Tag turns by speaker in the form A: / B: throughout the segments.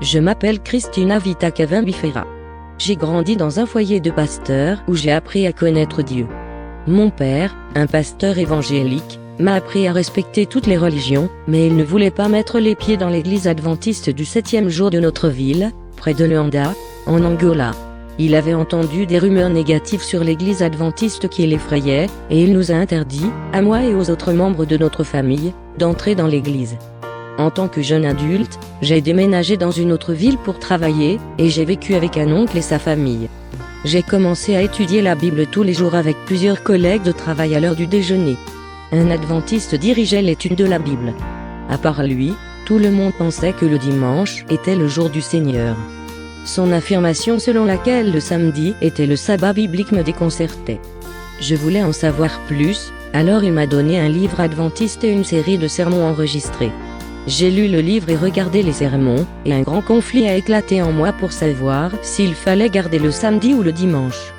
A: Je m'appelle Christina Vita Cavin-Bifera. J'ai grandi dans un foyer de pasteurs où j'ai appris à connaître Dieu. Mon père, un pasteur évangélique, m'a appris à respecter toutes les religions, mais il ne voulait pas mettre les pieds dans l'église adventiste du 7e jour de notre ville, près de Luanda, en Angola. Il avait entendu des rumeurs négatives sur l'église adventiste qui l'effrayaient, et il nous a interdit, à moi et aux autres membres de notre famille, d'entrer dans l'église. En tant que jeune adulte, j'ai déménagé dans une autre ville pour travailler, et j'ai vécu avec un oncle et sa famille. J'ai commencé à étudier la Bible tous les jours avec plusieurs collègues de travail à l'heure du déjeuner. Un adventiste dirigeait l'étude de la Bible. À part lui, tout le monde pensait que le dimanche était le jour du Seigneur. Son affirmation selon laquelle le samedi était le sabbat biblique me déconcertait. Je voulais en savoir plus, alors il m'a donné un livre adventiste et une série de sermons enregistrés. J'ai lu le livre et regardé les sermons, et un grand conflit a éclaté en moi pour savoir s'il fallait garder le samedi ou le dimanche.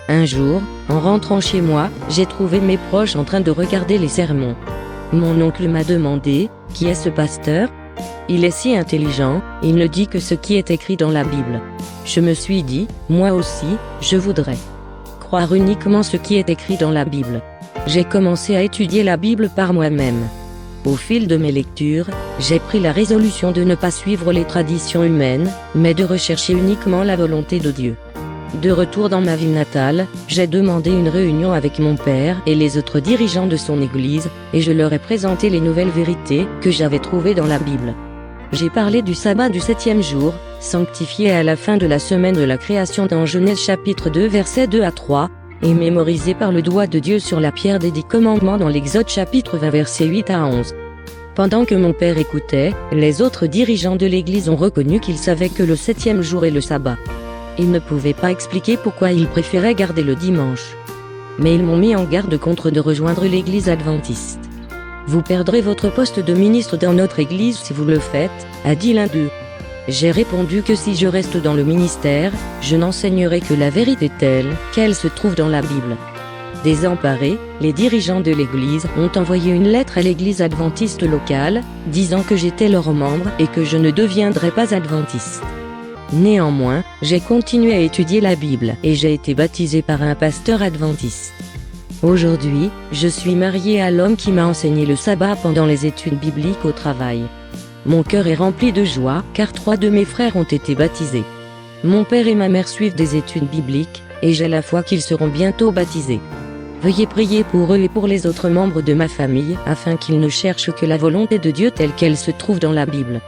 A: Un jour, en rentrant chez moi, j'ai trouvé mes proches en train de regarder les sermons. Mon oncle m'a demandé « Qui est ce pasteur ? Il est si intelligent, il ne dit que ce qui est écrit dans la Bible. » Je me suis dit « Moi aussi, je voudrais croire uniquement ce qui est écrit dans la Bible. » J'ai commencé à étudier la Bible par moi-même. Au fil de mes lectures, j'ai pris la résolution de ne pas suivre les traditions humaines, mais de rechercher uniquement la volonté de Dieu. De retour dans ma ville natale, j'ai demandé une réunion avec mon père et les autres dirigeants de son église, et je leur ai présenté les nouvelles vérités que j'avais trouvées dans la Bible. J'ai parlé du sabbat du 7e jour, sanctifié à la fin de la semaine de la création dans Genèse chapitre 2 versets 2 à 3, et mémorisé par le doigt de Dieu sur la pierre des 10 commandements dans l'Exode chapitre 20 versets 8 à 11. Pendant que mon père écoutait, les autres dirigeants de l'église ont reconnu qu'ils savaient que le 7e jour est le sabbat. Ils ne pouvaient pas expliquer pourquoi ils préféraient garder le dimanche. Mais ils m'ont mis en garde contre de rejoindre l'église adventiste. Vous perdrez votre poste de ministre dans notre église si vous le faites, a dit l'un d'eux. J'ai répondu que si je reste dans le ministère, je n'enseignerai que la vérité telle qu'elle se trouve dans la Bible. Désemparés, les dirigeants de l'église ont envoyé une lettre à l'église adventiste locale, disant que j'étais leur membre et que je ne deviendrais pas adventiste. Néanmoins, j'ai continué à étudier la Bible et j'ai été baptisé par un pasteur adventiste. Aujourd'hui, je suis marié à l'homme qui m'a enseigné le sabbat pendant les études bibliques au travail. Mon cœur est rempli de joie, car 3 de mes frères ont été baptisés. Mon père et ma mère suivent des études bibliques, et j'ai la foi qu'ils seront bientôt baptisés. Veuillez prier pour eux et pour les autres membres de ma famille, afin qu'ils ne cherchent que la volonté de Dieu telle qu'elle se trouve dans la Bible.